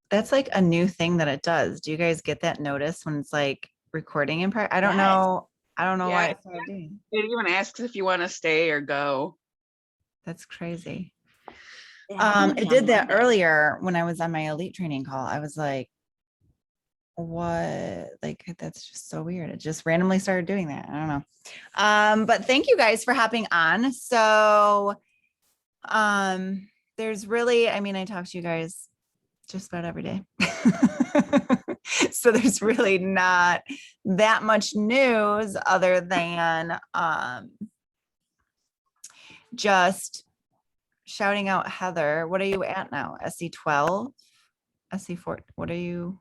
That's like a new thing that it does. Do you guys get that notice when it's like recording in part? I don't Yes. know. I don't know why Yeah. it started doing. It even asks if you want to stay or go. That's crazy. It happened to me It on did that Monday. earlier when I was on my elite training call. I was like, what? Like, that's just so weird. It just randomly started doing that. I don't know. But thank you guys for hopping on. So, there's really, I mean, I talk to you guys just about every day. So there's really not that much news other than just shouting out Heather. What are you at now? SC12? SC4? What are you?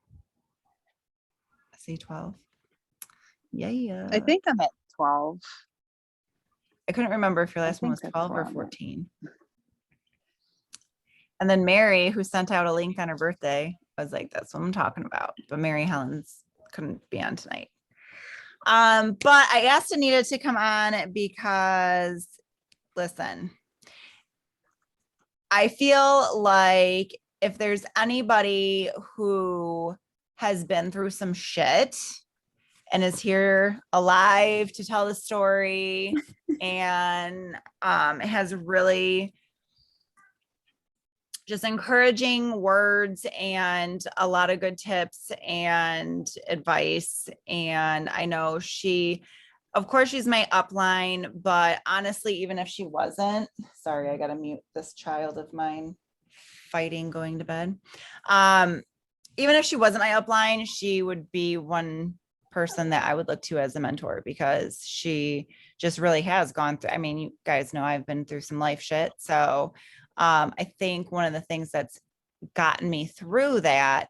SC12? Yeah. I think I'm at 12. I couldn't remember if your I last one think was that's 12 where or I'm at. 14. And then Mary, who sent out a link on her birthday, was like, that's what I'm talking about. But Mary Helen's couldn't be on tonight. But I asked Anita to come on because, listen, I feel like if there's anybody who has been through some shit and is here alive to tell the story and has really just encouraging words and a lot of good tips and advice. And I know of course, she's my upline, but honestly, even if she wasn't, sorry, I got to mute this child of mine fighting going to bed. Even if she wasn't my upline, she would be one person that I would look to as a mentor because she just really has gone through. I mean, you guys know I've been through some life shit. So I think one of the things that's gotten me through that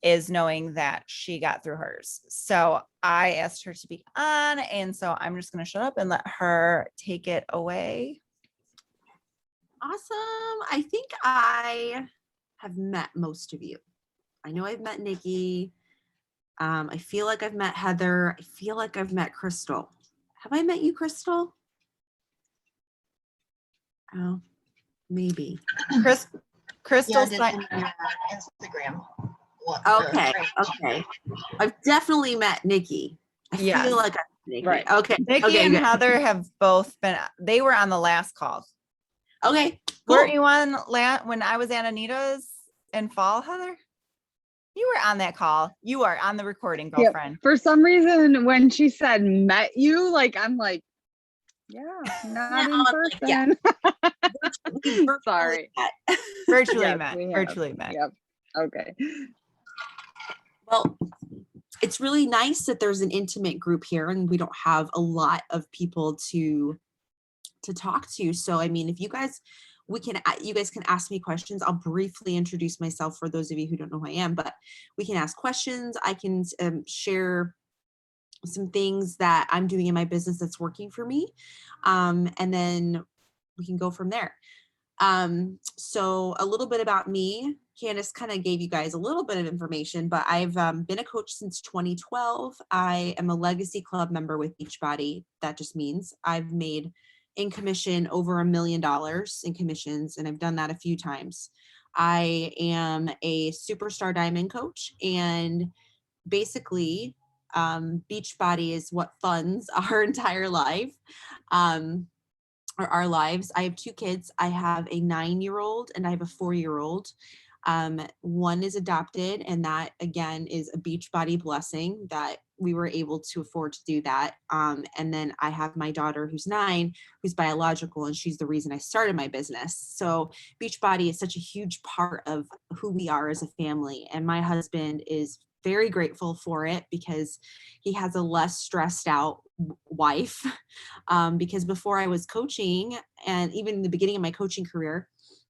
is knowing that she got through hers. So I asked her to be on, and so I'm just going to shut up and let her take it away. Awesome. I think I have met most of you. I know I've met Nikki. I feel like I've met Heather. I feel like I've met Crystal. Have I met you, Crystal? Oh, maybe. Crystal's Instagram. Okay. I've definitely met Nikki. I feel like I've met Nikki. Right. Okay. Nikki and Heather have both been, they were on the last call. Okay. Cool. Weren't you on when I was at Anita's in fall, Heather? You were on that call. You are on the recording, girlfriend. Yep. For some reason, when she said met you, like, I'm like, yeah, not in person. Sorry. Virtually met. Yep. Okay. Well, it's really nice that there's an intimate group here and we don't have a lot of people to talk to. So, I mean, if you guys can ask me questions. I'll briefly introduce myself for those of you who don't know who I am, but we can ask questions. I can share some things that I'm doing in my business that's working for me. And then we can go from there. So a little bit about me. Candace kind of gave you guys a little bit of information, but I've been a coach since 2012. I am a legacy club member with Beachbody. That just means I've made in commission over $1 million in commissions, and I've done that a few times. I am a superstar diamond coach, and basically Beachbody is what funds our entire life. Or our lives. I have 2 kids. I have a 9-year-old and I have a 4-year-old. One is adopted, and that again is a Beachbody blessing that we were able to afford to do that. And then I have my daughter who's 9, who's biological, and she's the reason I started my business. So Beachbody is such a huge part of who we are as a family. And my husband is very grateful for it because he has a less stressed out wife. Because before I was coaching, and even in the beginning of my coaching career,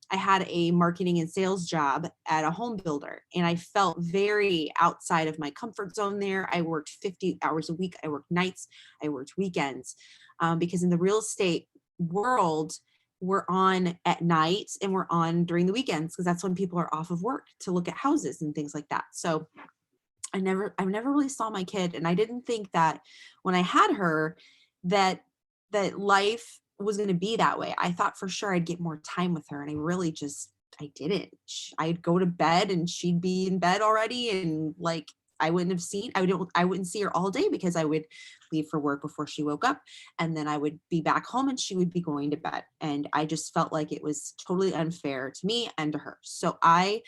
I had a marketing and sales job at a home builder, and I felt very outside of my comfort zone there. I worked 50 hours a week. I worked nights. I worked weekends, because in the real estate world, we're on at night and we're on during the weekends because that's when people are off of work to look at houses and things like that. So I never really saw my kid, and I didn't think that when I had her that life was going to be that way. I thought for sure I'd get more time with her, and I really just I didn't. I'd go to bed and she'd be in bed already, and like I wouldn't see her all day because I would leave for work before she woke up, and then I would be back home and she would be going to bed. And I just felt like it was totally unfair to me and to her. So I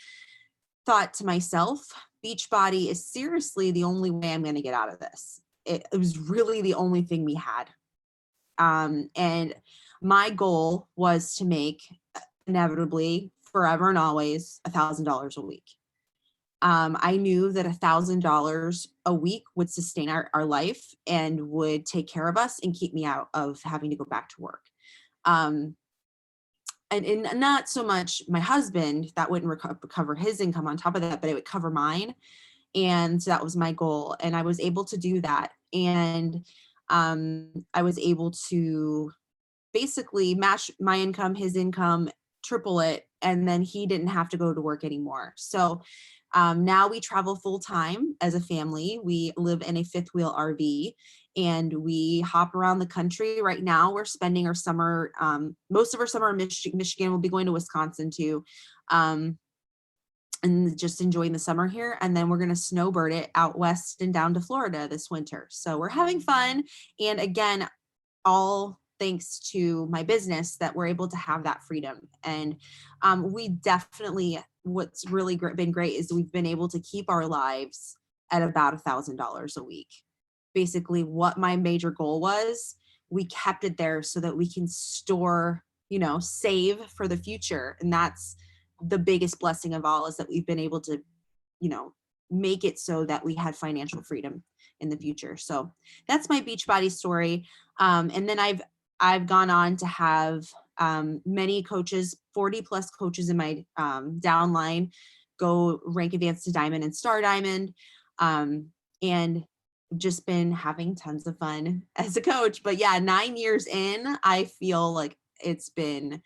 thought to myself, Beachbody is seriously the only way I'm going to get out of this. It was really the only thing we had. And my goal was to make, inevitably, forever and always, $1,000 a week. I knew that $1,000 a week would sustain our life and would take care of us and keep me out of having to go back to work. And not so much my husband, that wouldn't cover his income on top of that, but it would cover mine. And so that was my goal. And I was able to do that. And I was able to basically match my income, his income, triple it. And then he didn't have to go to work anymore. So now we travel full time as a family. We live in a fifth wheel RV and we hop around the country. Right now we're spending our summer, most of our summer in Michigan. We'll be going to Wisconsin too. And just enjoying the summer here. And then we're going to snowbird it out west and down to Florida this winter. So we're having fun. And again, all thanks to my business that we're able to have that freedom. And we definitely, what's really been great is we've been able to keep our lives at about $1,000 a week. Basically what my major goal was, we kept it there so that we can store, save for the future. And that's the biggest blessing of all, is that we've been able to, make it so that we had financial freedom in the future. So that's my Beachbody story. And then I've gone on to have many coaches, 40 plus coaches in my downline, go rank advanced to diamond and star diamond. And just been having tons of fun as a coach. But yeah, 9 years in, I feel like it's been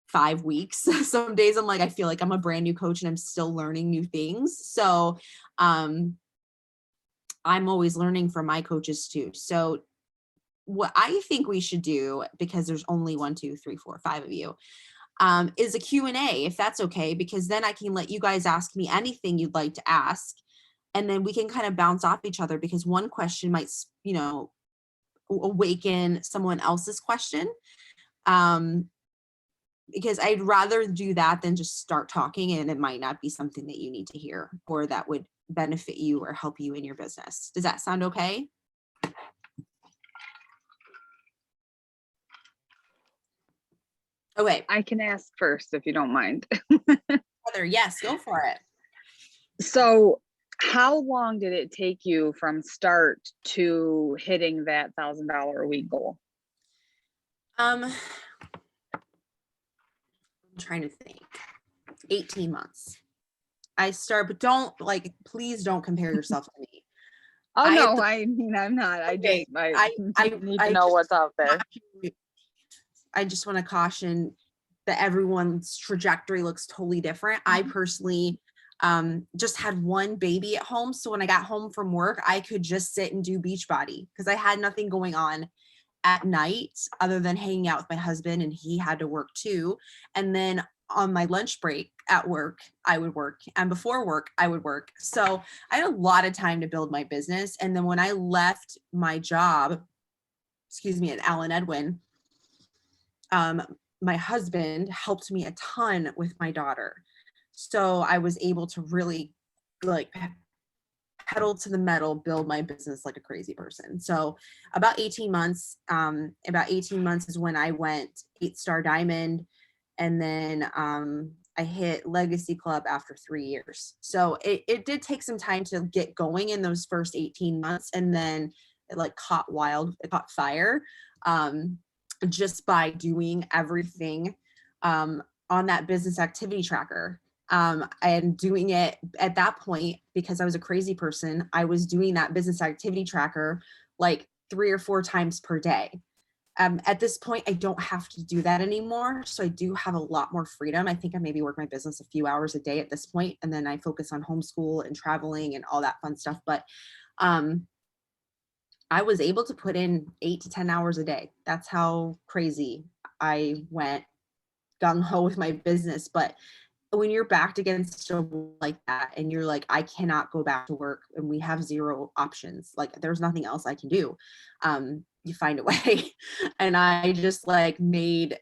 5 weeks. Some days I'm like, I feel like I'm a brand new coach and I'm still learning new things. So I'm always learning from my coaches too. So what I think we should do, because there's only 1, 2, 3, 4, 5 of you, is a Q&A, if that's okay, because then I can let you guys ask me anything you'd like to ask. And then we can kind of bounce off each other, because one question might, awaken someone else's question. Because I'd rather do that than just start talking and it might not be something that you need to hear or that would benefit you or help you in your business. Does that sound okay? Okay. I can ask first if you don't mind. Heather, yes, go for it. So how long did it take you from start to hitting that $1,000 a week goal? I'm trying to think. 18 months. But please don't compare yourself to me. Oh, I mean, I'm not. I need to know what's out there. I just want to caution that everyone's trajectory looks totally different. I personally just had one baby at home. So when I got home from work, I could just sit and do Beachbody because I had nothing going on at night other than hanging out with my husband, and he had to work too. And then on my lunch break at work, I would work, and before work, I would work. So I had a lot of time to build my business. And then when I left my job, at Allen Edwin, my husband helped me a ton with my daughter. So I was able to really pedal to the metal, build my business like a crazy person. So about 18 months is when I went 8-star diamond. And then I hit Legacy Club after 3 years. So it did take some time to get going in those first 18 months. And then it caught fire just by doing everything on that business activity tracker. And doing it at that point, because I was a crazy person, I was doing that business activity tracker like 3 or 4 times per day. At this point, I don't have to do that anymore. So I do have a lot more freedom. I think I maybe work my business a few hours a day at this point, and then I focus on homeschool and traveling and all that fun stuff. But I was able to put in 8 to 10 hours a day. That's how crazy I went gung-ho with my business. But when you're backed against a wall like that and you're like, I cannot go back to work and we have zero options, like there's nothing else I can do, you find a way. And I just like made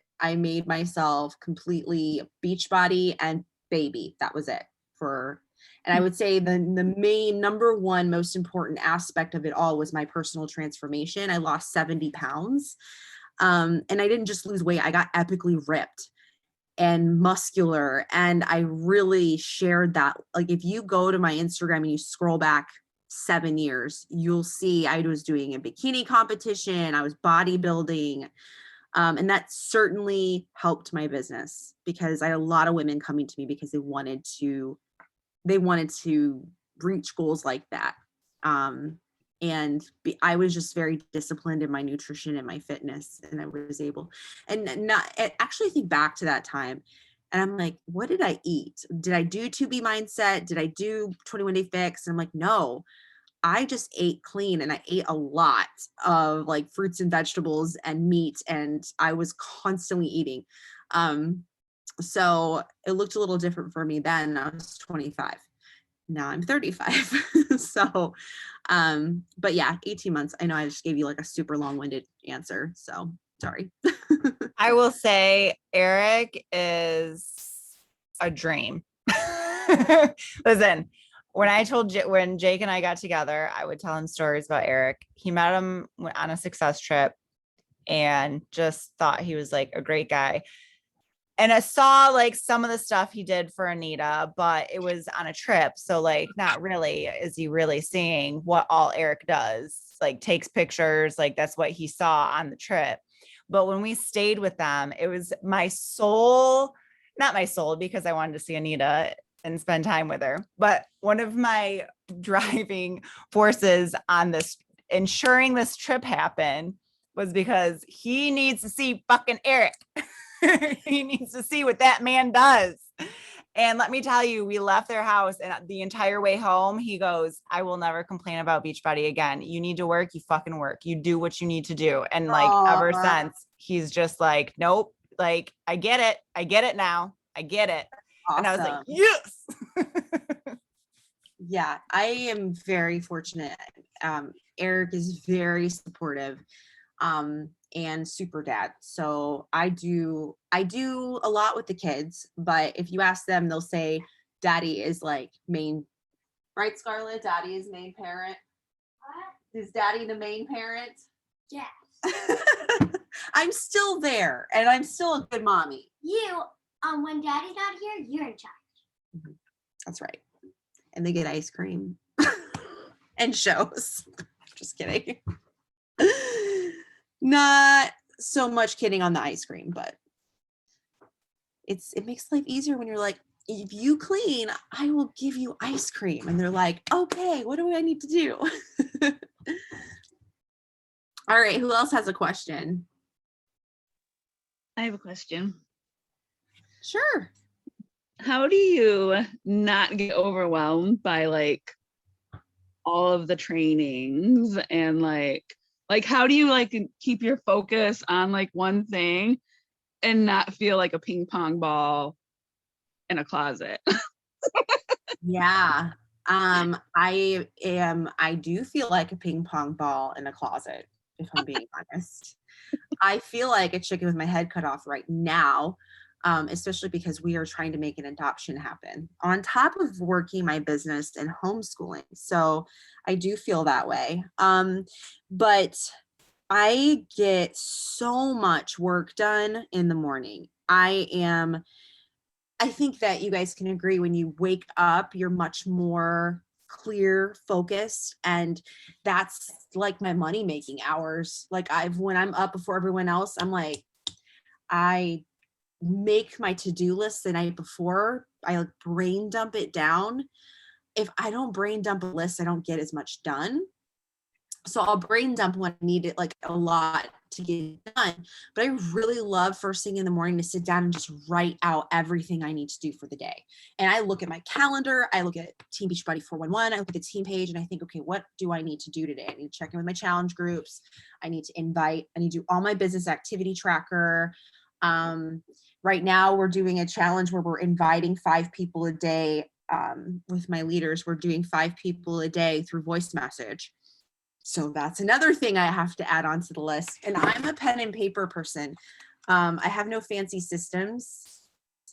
myself completely beach body and baby. That was it for, and I would say the main number one most important aspect of it all was my personal transformation. I lost 70 pounds. And I didn't just lose weight, I got epically ripped and muscular. And I really shared that. Like if you go to my Instagram and you scroll back 7 years, you'll see I was doing a bikini competition, I was bodybuilding. And that certainly helped my business because I had a lot of women coming to me because they wanted to reach goals like that. I was just very disciplined in my nutrition and my fitness, and I was able, and actually think back to that time and I'm like, what did I eat? Did I do 2B mindset? Did I do 21 day fix? And I'm like, no, I just ate clean and I ate a lot of like fruits and vegetables and meat, and I was constantly eating. So it looked a little different for me then. I was 25. Now I'm 35. So, but yeah, 18 months. I know I just gave you like a super long-winded answer. So sorry. I will say Eric is a dream. Listen, when Jake and I got together, I would tell him stories about Eric. He met him on a success trip and just thought he was like a great guy. And I saw like some of the stuff he did for Anita, but it was on a trip. So like, not really, is he really seeing what all Eric does? Like takes pictures, like that's what he saw on the trip. But when we stayed with them, it was my soul, not my soul, because I wanted to see Anita and spend time with her. But one of my driving forces on this, ensuring this trip happened, was because he needs to see fucking Eric. He needs to see what that man does. And let me tell you, we left their house and the entire way home, he goes, I will never complain about Beachbody again. You need to work, you fucking work. You do what you need to do. And like ever since, he's just like, nope, like I get it. I get it now. I get it. Awesome. And I was like, yes. Yeah, I am very fortunate. Eric is very supportive. And super dad. So I do a lot with the kids, but if you ask them, they'll say daddy is like main, right, Scarlett? Daddy is main parent. What? Is daddy the main parent? Yes. I'm still there and I'm still a good mommy. You, when daddy's not here, you're in charge. That's right. And they get ice cream and shows. Just kidding. Not so much kidding on the ice cream, but it makes life easier when you're like, if you clean, I will give you ice cream. And they're like, okay, what do I need to do? All right, who else has a question? I have a question. Sure. How do you not get overwhelmed by like all of the trainings and like how do you like keep your focus on like one thing and not feel like a ping pong ball in a closet? Yeah. I do feel like a ping pong ball in a closet, if I'm being honest. I feel like a chicken with my head cut off right now, especially because we are trying to make an adoption happen on top of working my business and homeschooling. So I do feel that way. But I get so much work done in the morning. I think that you guys can agree when you wake up, you're much more clear, focused, and that's like my money making hours. Like when I'm up before everyone else, I'm like, I make my to-do list the night before. I like brain dump it down. If I don't brain dump a list, I don't get as much done. So I'll brain dump when I need it like a lot to get done. But I really love first thing in the morning to sit down and just write out everything I need to do for the day. And I look at my calendar, I look at Team Beachbody 411, I look at the team page and I think, okay, what do I need to do today? I need to check in with my challenge groups. I need to do all my business activity tracker. Right now we're doing a challenge where we're inviting 5 people a day. With my leaders, we're doing 5 people a day through voice message. So that's another thing I have to add onto the list. And I'm a pen and paper person. I have no fancy systems.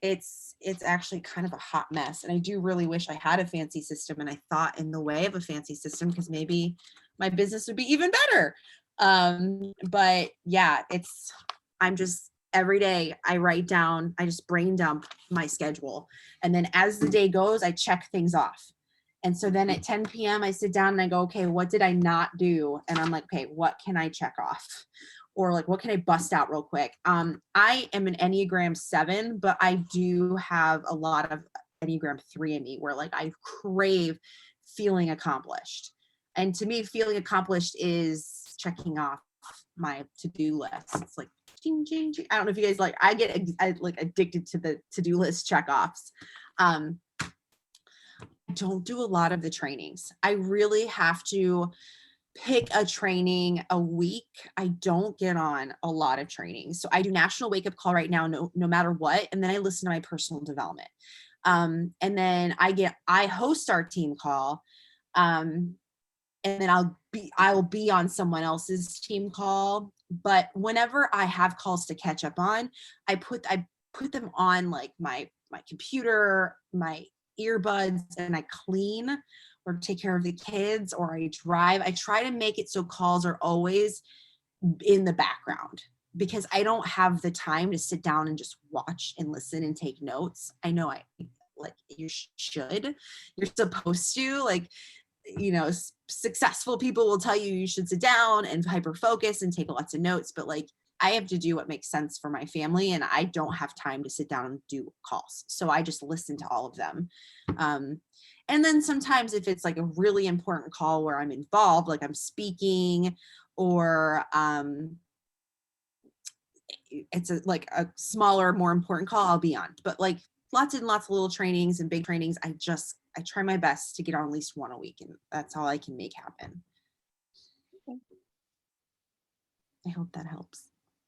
It's actually kind of a hot mess. And I do really wish I had a fancy system, and I thought in the way of a fancy system, because maybe my business would be even better. But yeah, I'm just, every day I write down, I just brain dump my schedule. And then as the day goes, I check things off. And so then at 10 p.m. I sit down and I go, okay, what did I not do? And I'm like, okay, what can I check off? Or like, what can I bust out real quick? I am an Enneagram 7, but I do have a lot of Enneagram 3 in me, where like I crave feeling accomplished. And to me, feeling accomplished is checking off my to-do list. It's like, ching, ching, ching. I don't know if you guys I get addicted to the to-do list checkoffs. Don't do a lot of the trainings. I really have to pick a training a week. I don't get on a lot of trainings. So I do National Wake Up Call right now, no matter what. And then I listen to my personal development. And then I host our team call. And then I'll be on someone else's team call. But whenever I have calls to catch up on, I put them on like my computer, my earbuds, and I clean or take care of the kids, or I drive. I try to make it so calls are always in the background, because I don't have the time to sit down and just watch and listen and take notes. I know you should, you're supposed to, like, you know, successful people will tell you should sit down and hyper focus and take lots of notes, but like I have to do what makes sense for my family, and I don't have time to sit down and do calls. So I just listen to all of them. And then sometimes if it's like a really important call where I'm involved, like I'm speaking, or it's like a smaller, more important call, I'll be on. But like lots and lots of little trainings and big trainings, I try my best to get on at least one a week, and that's all I can make happen. I hope that helps.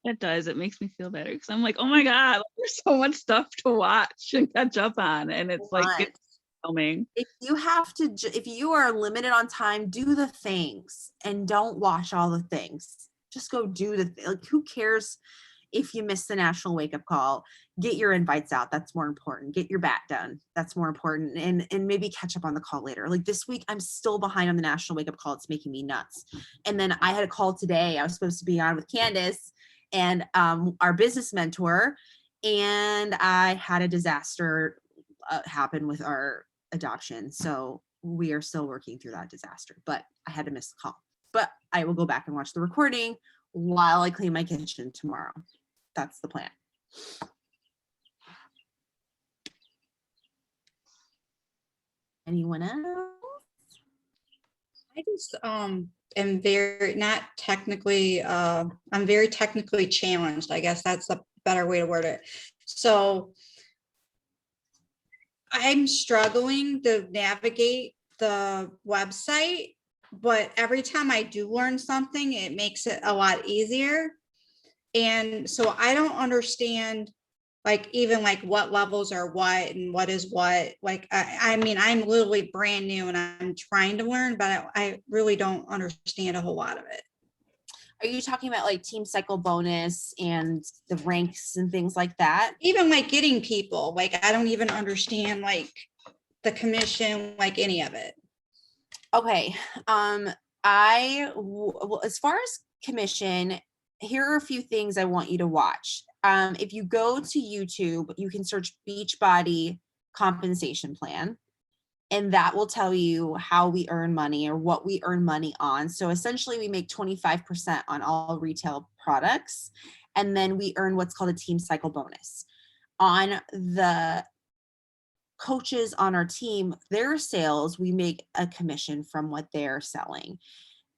It does. It makes me feel better, because I'm like, oh my God, there's so much stuff to watch and catch up on. And it's like, it's filming. If you are limited on time, do the things and don't watch all the things. Just go do like, who cares if you miss the National Wake Up Call? Get your invites out. That's more important. Get your bat done. That's more important. And maybe catch up on the call later. Like this week, I'm still behind on the National Wake Up Call. It's making me nuts. And then I had a call today. I was supposed to be on with Candace and our business mentor. And I had a disaster happen with our adoption. So we are still working through that disaster, but I had to miss the call. But I will go back and watch the recording while I clean my kitchen tomorrow. That's the plan. Anyone else? I just am very not technically I'm very technically challenged. I guess that's a better way to word it. So I'm struggling to navigate the website, but every time I do learn something, it makes it a lot easier. And so I don't understand, like, even like what levels are what and what is what. Like, I mean, I'm literally brand new and I'm trying to learn, but I really don't understand a whole lot of it. Are you talking about like team cycle bonus and the ranks and things like that? Even like getting people, like, I don't even understand like the commission, like any of it. Okay. Well, as far as commission, here are a few things I want you to watch. If you go to YouTube, you can search Beachbody compensation plan, and that will tell you how we earn money or what we earn money on. So essentially we make 25% on all retail products, and then we earn what's called a team cycle bonus. On the coaches on our team, their sales, we make a commission from what they're selling.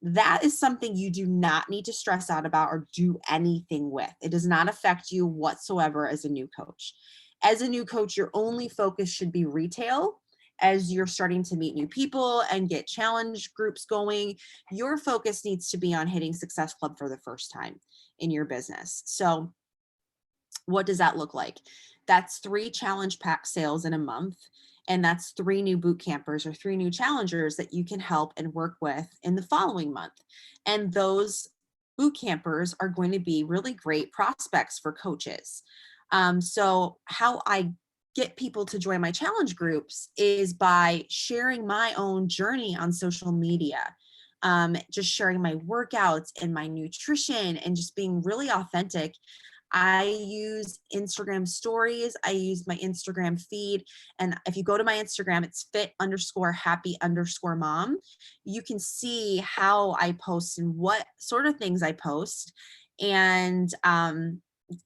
That is something you do not need to stress out about or do anything with. It does not affect you whatsoever as a new coach. As a new coach, your only focus should be retail. As you're starting to meet new people and get challenge groups going, your focus needs to be on hitting Success Club for the first time in your business. So What does that look like? That's 3 challenge pack sales in a month. And that's 3 new boot campers or 3 new challengers that you can help and work with in the following month. And those boot campers are going to be really great prospects for coaches. So how I get people to join my challenge groups is by sharing my own journey on social media. Just sharing my workouts and my nutrition and just being really authentic. I use Instagram stories. I use my Instagram feed. And if you go to my Instagram, it's fit_happy_mom. You can see how I post and what sort of things I post, and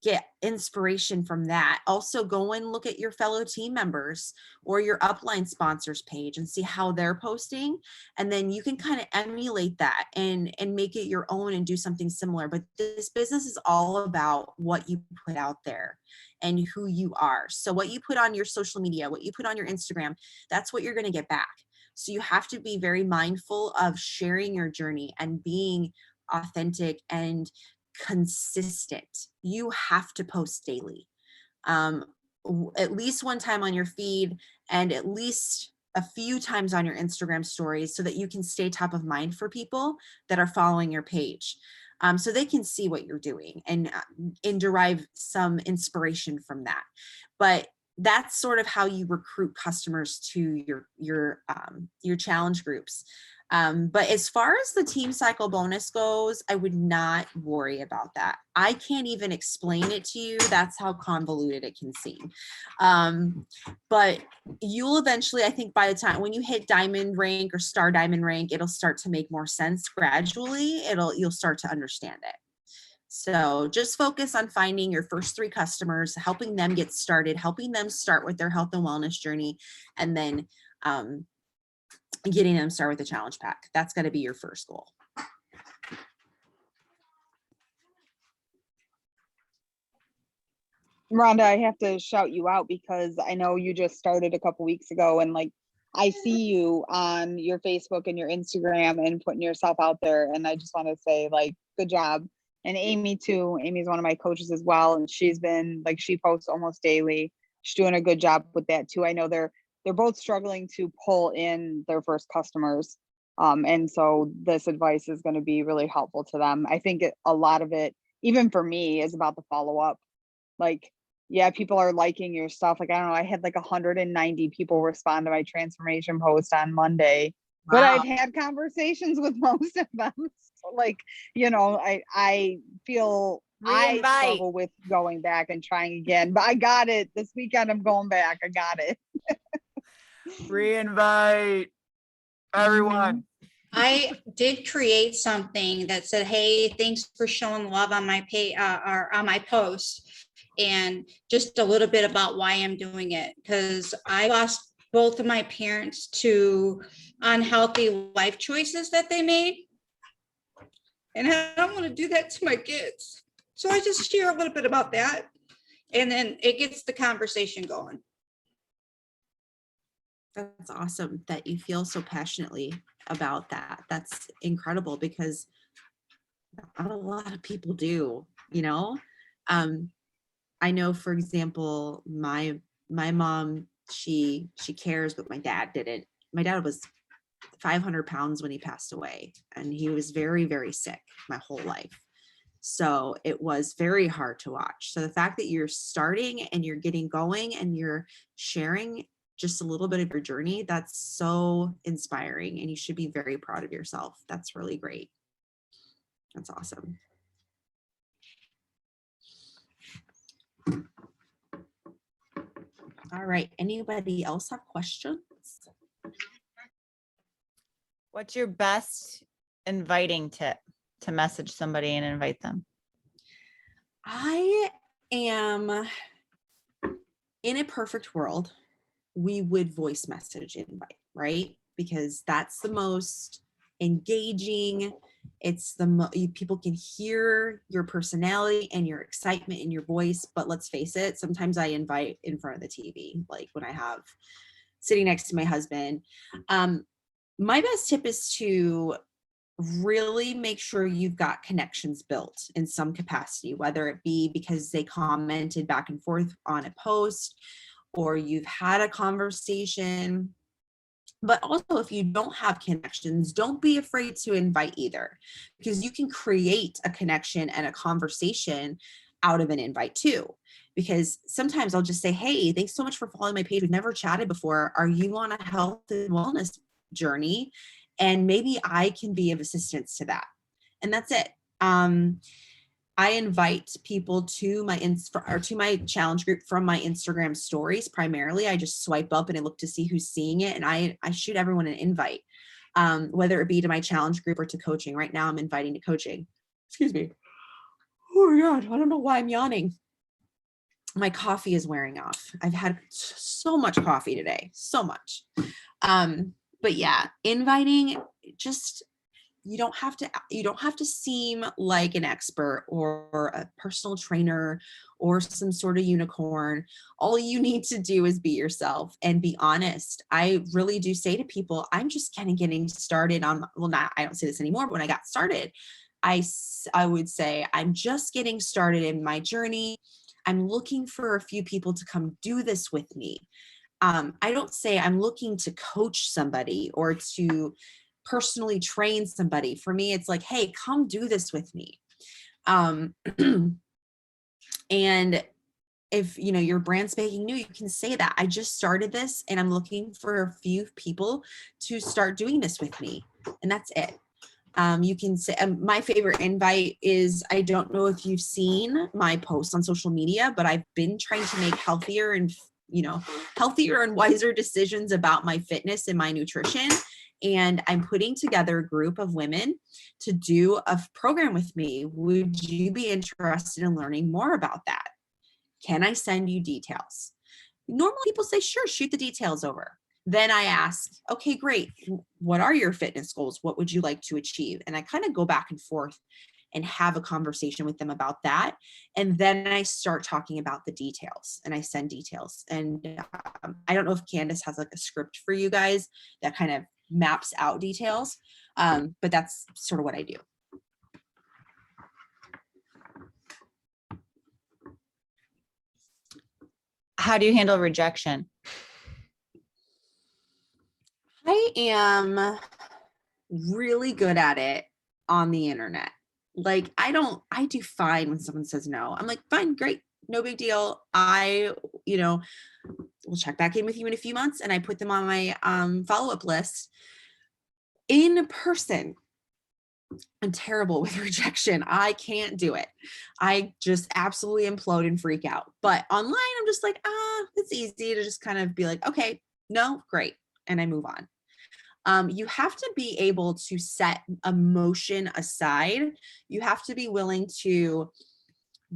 get inspiration from that. Also go and look at your fellow team members or your upline sponsors page and see how they're posting. And then you can kind of emulate that and make it your own and do something similar. But this business is all about what you put out there and who you are. So what you put on your social media, what you put on your Instagram, that's what you're going to get back. So you have to be very mindful of sharing your journey and being authentic and consistent. You have to post daily, at least one time on your feed and at least a few times on your Instagram stories, so that you can stay top of mind for people that are following your page, so they can see what you're doing and derive some inspiration from that. But that's sort of how you recruit customers to your challenge groups. But as far as the team cycle bonus goes, I would not worry about that. I can't even explain it to you. That's how convoluted it can seem. But you'll eventually, I think by the time when you hit diamond rank or star diamond rank, it'll start to make more sense gradually. You'll start to understand it. So just focus on finding your first 3 customers, helping them get started, helping them start with their health and wellness journey, and then getting them started with the challenge pack. That's got to be your first goal. Rhonda, I have to shout you out because I know you just started a couple weeks ago, and like I see you on your Facebook and your Instagram and putting yourself out there, and I just want to say like good job. And Amy too. Amy's one of my coaches as well, and she's been like, she posts almost daily. She's doing a good job with that too. I know they're both struggling to pull in their first customers. And so this advice is going to be really helpful to them. I think a lot of it, even for me, is about the follow-up. Like, yeah, people are liking your stuff. Like, I don't know, I had like 190 people respond to my transformation post on Monday, but Wow. I've had conversations with most of them. So like, you know, I feel I Reinvite. struggle with going back and trying again, but I got it this weekend. I'm going back. I got it. Reinvite everyone. I did create something that said, "Hey, thanks for showing love on my or on my post," and just a little bit about why I'm doing it, because I lost both of my parents to unhealthy life choices that they made, and I don't want to do that to my kids. So I just share a little bit about that, and then it gets the conversation going. That's awesome that you feel so passionately about that. That's incredible because not a lot of people do, you know. I know, for example, my mom, she cares, but my dad didn't. My dad was 500 pounds when he passed away, and he was very, very sick my whole life. So it was very hard to watch. So the fact that you're starting and you're getting going and you're sharing just a little bit of your journey, that's so inspiring, and you should be very proud of yourself. That's really great. That's awesome. All right. Anybody else have questions? What's your best inviting tip to message somebody and invite them? I am, in a perfect world, we would voice message invite, right? Because that's the most engaging. It's people can hear your personality and your excitement in your voice. But let's face it, sometimes I invite in front of the TV, like when I have sitting next to my husband. My best tip is to really make sure you've got connections built in some capacity, whether it be because they commented back and forth on a post or you've had a conversation. But also, if you don't have connections, don't be afraid to invite either, because you can create a connection and a conversation out of an invite too. Because sometimes I'll just say, hey, thanks so much for following my page. We've never chatted before. Are you on a health and wellness journey? And maybe I can be of assistance to that. And that's it. I invite people to my to my challenge group from my Instagram stories. Primarily, I just swipe up and I look to see who's seeing it, and I shoot everyone an invite, whether it be to my challenge group or to coaching. Right now, I'm inviting to coaching. Excuse me. Oh my God, I don't know why I'm yawning. My coffee is wearing off. I've had so much coffee today, so much. But yeah, inviting, just you don't have to seem like an expert or a personal trainer or some sort of unicorn. All you need to do is be yourself and be honest. I really do say to people, I'm just kind of getting started on, well, not, I don't say this anymore, but when I got started, I would say, I'm just getting started in my journey. I'm looking for a few people to come do this with me. I don't say I'm looking to coach somebody or to personally train somebody. For me, it's like, hey, come do this with me. And if your brand spanking new, you can say that I just started this and I'm looking for a few people to start doing this with me. And that's it. You can say, my favorite invite is, I don't know if you've seen my posts on social media, but I've been trying to make healthier and wiser decisions about my fitness and my nutrition. And I'm putting together a group of women to do a program with me. Would you be interested in learning more about that? Can I send you details? Normally people say, sure, shoot the details over. Then I ask, okay, great. What are your fitness goals? What would you like to achieve? And I kind of go back and forth and have a conversation with them about that. And then I start talking about the details and I send details. And I don't know if Candace has like a script for you guys that kind of maps out details. But that's sort of what I do. How do you handle rejection? I am really good at it on the internet. Like, I do fine when someone says no. I'm like, fine, great, no big deal. We'll check back in with you in a few months, and I put them on my follow-up list. In person, I'm terrible with rejection. I can't do it. I just absolutely implode and freak out. But online, I'm just like, it's easy to just kind of be like, okay, no, great. And I move on. You have to be able to set emotion aside. You have to be willing to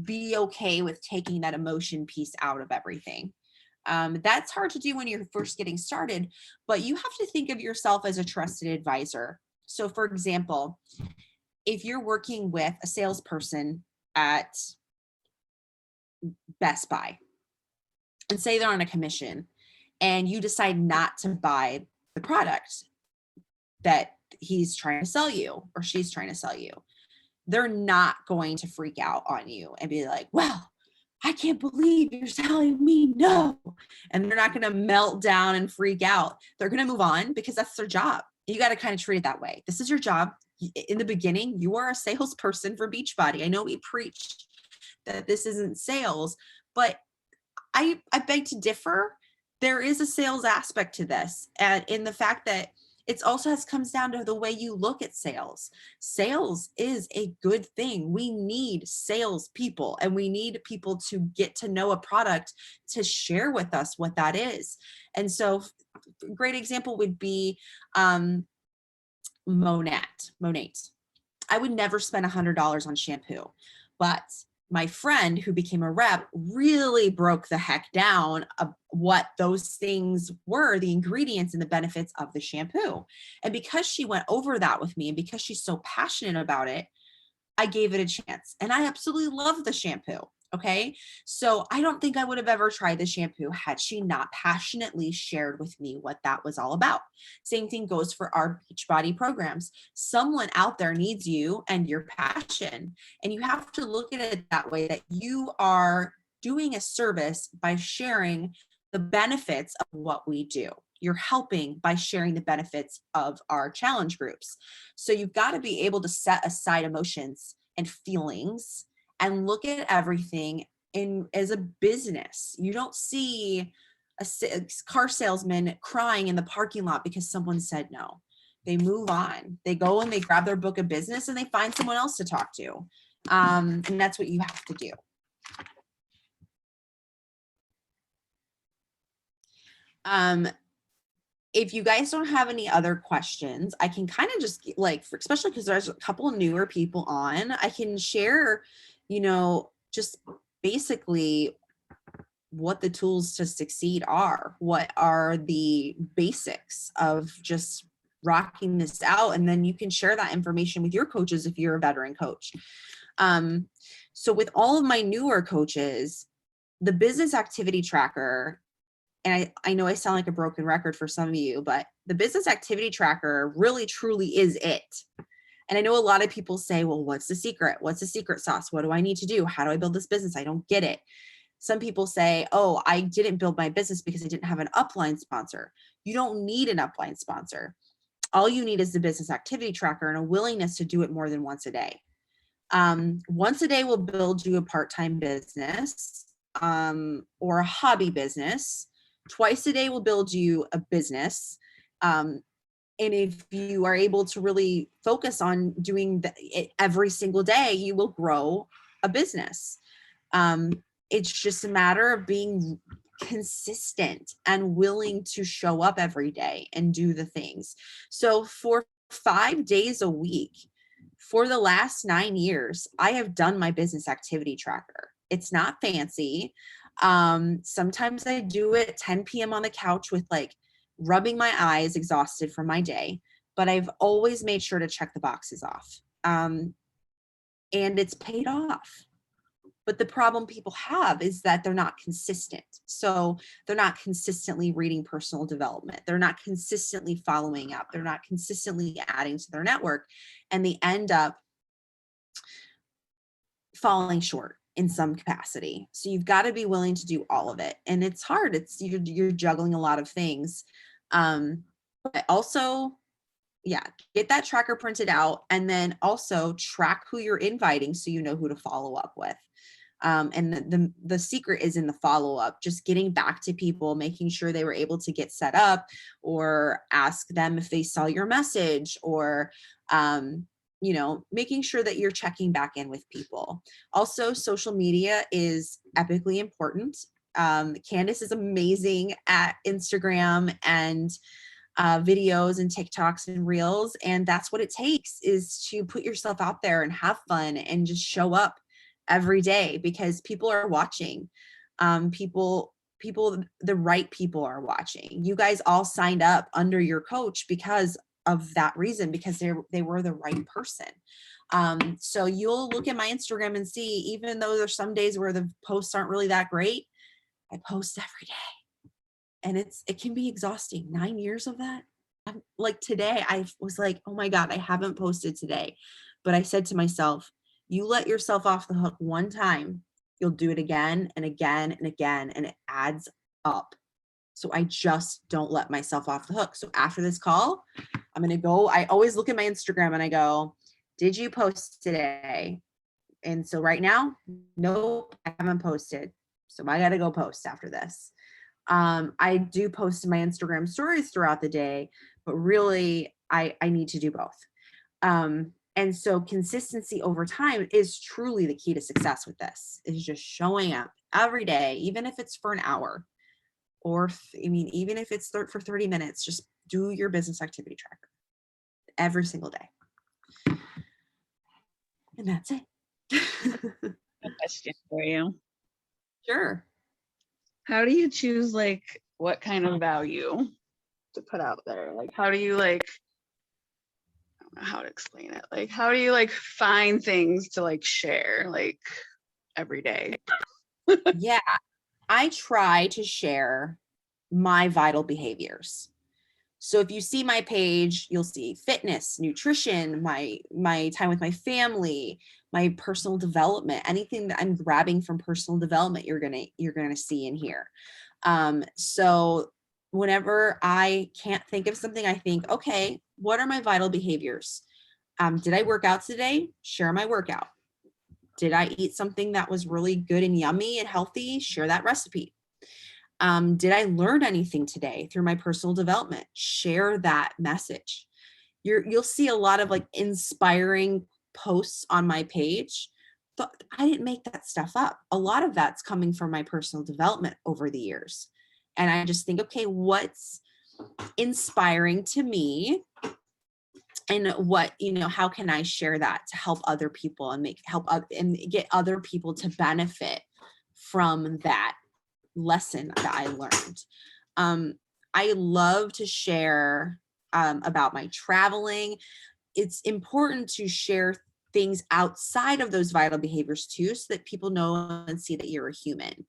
be okay with taking that emotion piece out of everything. That's hard to do when you're first getting started, but you have to think of yourself as a trusted advisor. So for example, if you're working with a salesperson at Best Buy and say they're on a commission and you decide not to buy the product that he's trying to sell you or she's trying to sell you, they're not going to freak out on you and be like, well, I can't believe you're telling me no. And they're not going to melt down and freak out. They're going to move on because that's their job. You got to kind of treat it that way. This is your job. In the beginning, you are a salesperson for Beachbody. I know we preach that this isn't sales, but I beg to differ. There is a sales aspect to this, and in the fact that it also comes down to the way you look at sales. Sales is a good thing. We need sales people, and we need people to get to know a product to share with us what that is. And so a great example would be Monat. I would never spend $100 on shampoo, but my friend who became a rep really broke the heck down of what those things were, the ingredients and the benefits of the shampoo. And because she went over that with me and because she's so passionate about it, I gave it a chance. And I absolutely love the shampoo. Okay. So I don't think I would have ever tried the shampoo had she not passionately shared with me what that was all about. Same thing goes for our Beachbody programs. Someone out there needs you and your passion. And you have to look at it that way, that you are doing a service by sharing the benefits of what we do. You're helping by sharing the benefits of our challenge groups. So you've got to be able to set aside emotions and feelings and look at everything as a business. You don't see a car salesman crying in the parking lot because someone said no. They move on. They go and they grab their book of business and they find someone else to talk to. And that's what you have to do. If you guys don't have any other questions, I can kind of just like, especially because there's a couple newer people on, I can share, just basically what the tools to succeed are. What are the basics of just rocking this out? And then you can share that information with your coaches if you're a veteran coach. So with all of my newer coaches, the business activity tracker, and I know I sound like a broken record for some of you, but the business activity tracker really truly is it. And I know a lot of people say, well, what's the secret? What's the secret sauce? What do I need to do? How do I build this business? I don't get it. Some people say, oh, I didn't build my business because I didn't have an upline sponsor. You don't need an upline sponsor. All you need is the business activity tracker and a willingness to do it more than once a day. Once a day will build you a part-time business or a hobby business. Twice a day will build you a business. And if you are able to really focus on doing it every single day, you will grow a business. It's just a matter of being consistent and willing to show up every day and do the things. So for 5 days a week, for the last 9 years, I have done my business activity tracker. It's not fancy. Sometimes I do it at 10 p.m. on the couch with like rubbing my eyes, exhausted from my day, but I've always made sure to check the boxes off. And it's paid off. But the problem people have is that they're not consistent. So they're not consistently reading personal development. They're not consistently following up. They're not consistently adding to their network. And they end up falling short in some capacity. So you've got to be willing to do all of it. And it's hard. You're juggling a lot of things. But also, yeah, get that tracker printed out and then also track who you're inviting so you know who to follow up with. And the secret is in the follow-up, just getting back to people, making sure they were able to get set up or ask them if they saw your message or, making sure that you're checking back in with people. Also, social media is epically important. Candace is amazing at Instagram and videos and TikToks and reels. And that's what it takes, is to put yourself out there and have fun and just show up every day, because people are watching. The right people are watching. You guys all signed up under your coach because of that reason, because they were the right person. So you'll look at my Instagram and see, even though there's some days where the posts aren't really that great, I post every day. And it can be exhausting. 9 years of that. Like today, I was like, oh my God, I haven't posted today. But I said to myself, you let yourself off the hook one time, you'll do it again and again and again, and it adds up. So I just don't let myself off the hook. So after this call, I'm going to go. I always look at my Instagram and I go, did you post today? And so right now, nope, I haven't posted. So I got to go post after this. I do post my Instagram stories throughout the day, but really I need to do both. And so consistency over time is truly the key to success with this, is just showing up every day, even if it's for an hour, or even if it's for 30 minutes, just do your business activity tracker every single day. And that's it. A question for you. Sure. How do you choose like what kind of value to put out there? Like, how do you like, I don't know how to explain it. Like, how do you like find things to like share? Like, every day. Yeah, I try to share my vital behaviors. So if you see my page, you'll see fitness, nutrition, my time with my family, my personal development, anything that I'm grabbing from personal development, you're gonna see in here. So whenever I can't think of something, I think, okay, what are my vital behaviors? Did I work out today? Share my workout. Did I eat something that was really good and yummy and healthy? Share that recipe. Did I learn anything today through my personal development? Share that message. You'll see a lot of like inspiring posts on my page, but I didn't make that stuff up. A lot of that's coming from my personal development over the years. And I just think, okay, what's inspiring to me? And what, how can I share that to help other people and and get other people to benefit from that lesson that I learned. I love to share about my traveling. It's important to share things outside of those vital behaviors too, so that people know and see that you're a human.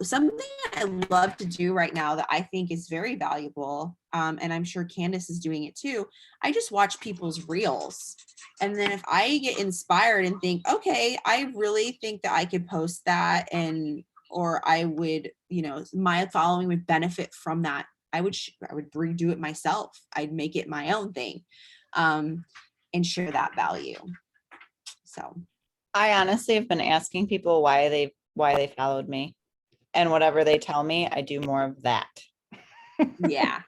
Something I love to do right now that I think is very valuable, and I'm sure Candace is doing it too. I just watch people's reels. And then if I get inspired and think, okay, I really think that I could post that, or I would, my following would benefit from that, I would redo it myself. I'd make it my own thing, and share that value. So I honestly have been asking people why they followed me, and whatever they tell me, I do more of that. yeah.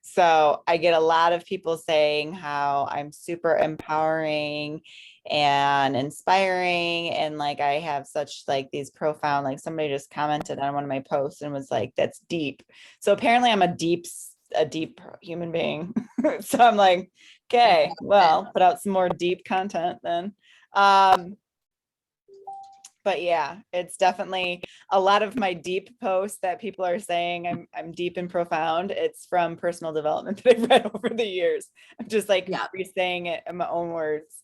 So I get a lot of people saying how I'm super empowering and inspiring, and like I have such like these profound, like somebody just commented on one of my posts and was like, that's deep. So apparently I'm a deep human being. So I'm like, okay, well, put out some more deep content then. But yeah, it's definitely a lot of my deep posts that people are saying I'm deep and profound. It's from personal development that I've read over the years. I'm just like re-saying it in my own words.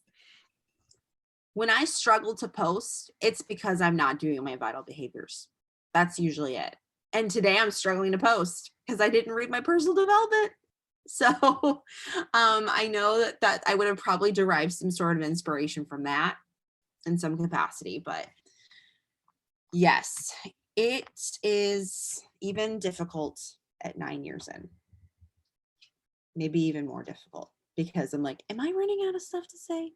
When I struggle to post, it's because I'm not doing my vital behaviors. That's usually it. And today I'm struggling to post because I didn't read my personal development. So I know that I would have probably derived some sort of inspiration from that in some capacity, but yes, it is even difficult at 9 years in. Maybe even more difficult because I'm like, am I running out of stuff to say?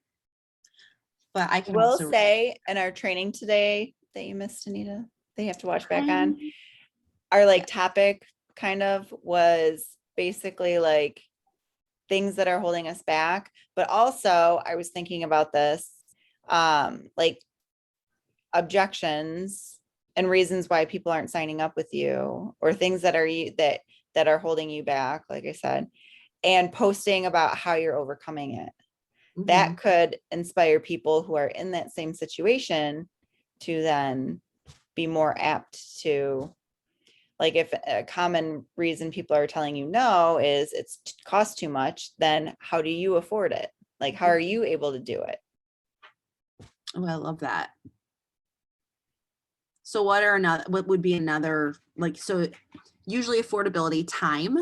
But I can will say in our training today that you missed, Anita, that you have to watch back on, our like topic kind of was basically like things that are holding us back. But also I was thinking about this, like objections and reasons why people aren't signing up with you, or things that are holding you back, like I said, and posting about how you're overcoming it. Mm-hmm. That could inspire people who are in that same situation to then be more apt to, like, if a common reason people are telling you no is it's costs too much, then how do you afford it? Like, how are you able to do it? Oh, I love that. So what would be another, like, so usually affordability, time,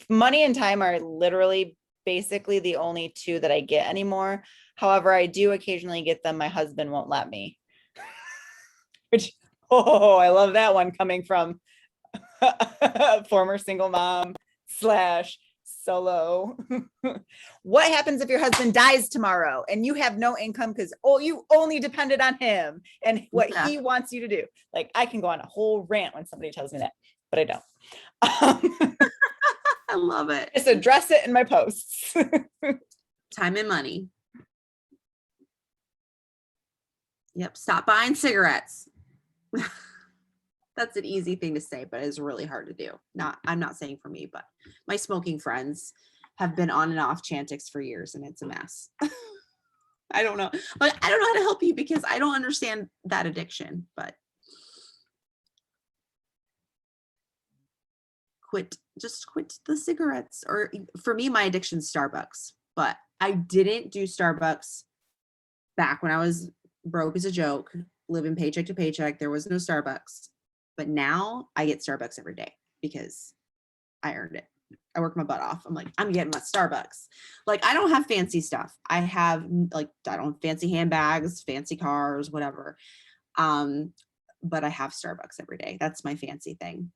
money and time are literally basically the only two that I get anymore. However, I do occasionally get them. My husband won't let me, which, I love that one coming from a former single mom / solo. What happens if your husband dies tomorrow and you have no income because you only depended on him and what he wants you to do? Like, I can go on a whole rant when somebody tells me that, but I don't. I love it. Just address it in my posts. Time and money. Yep. Stop buying cigarettes. That's an easy thing to say, but it's really hard to do. I'm not saying for me, but my smoking friends have been on and off Chantix for years, and it's a mess. I don't know, but I don't know how to help you because I don't understand that addiction, but just quit the cigarettes. Or for me, my addiction's Starbucks, but I didn't do Starbucks back when I was broke as a joke, living paycheck to paycheck, there was no Starbucks. But now I get Starbucks every day because I earned it. I work my butt off. I'm like, I'm getting my Starbucks. Like, I don't have fancy stuff. I don't have fancy handbags, fancy cars, whatever. But I have Starbucks every day. That's my fancy thing.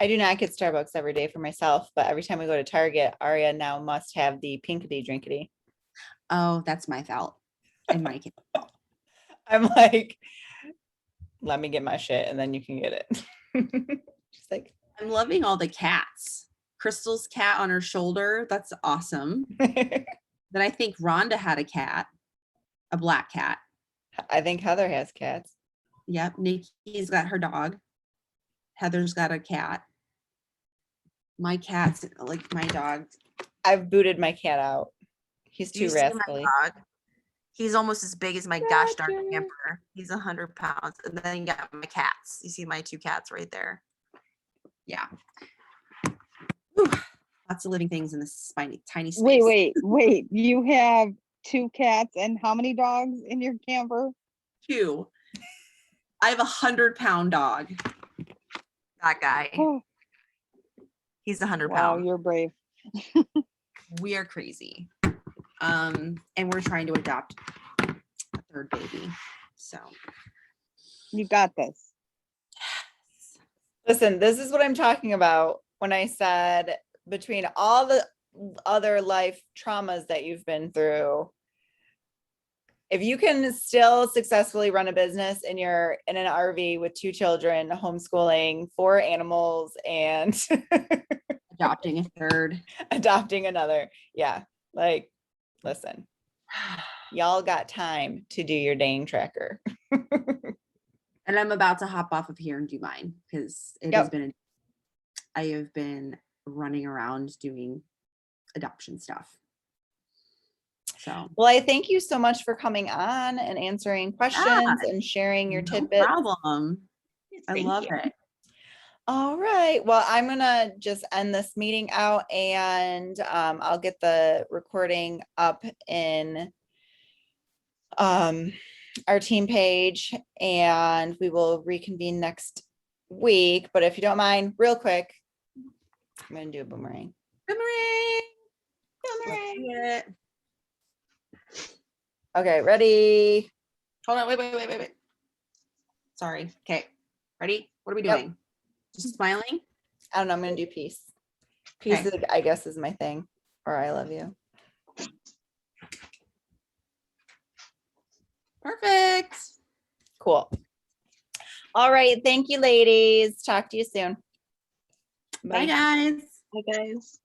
I do not get Starbucks every day for myself, but every time we go to Target, Aria now must have the pinkity drinkity. Oh, that's my fault. And my kid. I'm like, let me get my shit and then you can get it. She's like, I'm loving all the cats. Crystal's cat on her shoulder. That's awesome. Then I think Rhonda had a cat, a black cat. I think Heather has cats. Yep. Nikki's got her dog. Heather's got a cat. My cat's like my dog. I've booted my cat out. He's Do too you see my rascally. dog? He's almost as big as my gosh darn camper. He's 100 pounds. And then you got my cats. You see my 2 cats right there. Yeah. Whew. Lots of living things in this tiny space. Wait. You have 2 cats and how many dogs in your camper? 2. I have 100-pound dog. That guy. Oh, He's 100 wow, pounds. you're brave. We are crazy. And we're trying to adopt a 3rd baby. So You got this. Listen, this is what I'm talking about when I said between all the other life traumas that you've been through, if you can still successfully run a business and you're in an RV with 2 children, homeschooling 4 animals and adopting a 3rd. adopting another. Yeah. Like, listen, y'all got time to do your dang tracker. And I'm about to hop off of here and do mine because it has been, I have been running around doing adoption stuff. So, well, I thank you so much for coming on and answering questions and sharing your no tidbits. problem. I Thank love you. it. All right. Well, I'm gonna just end this meeting out and I'll get the recording up in our team page and we will reconvene next week. But if you don't mind, real quick, I'm gonna do a boomerang. Boomerang. Let's do it. Okay, ready? Hold on. Wait. Sorry. Okay. Ready? What are we Yep. doing? Just smiling? I don't know. I'm gonna do peace. Peace, Okay. I guess, is my thing. Or I love you. Perfect. Cool. All right. Thank you, ladies. Talk to you soon. Bye, guys. Hi guys.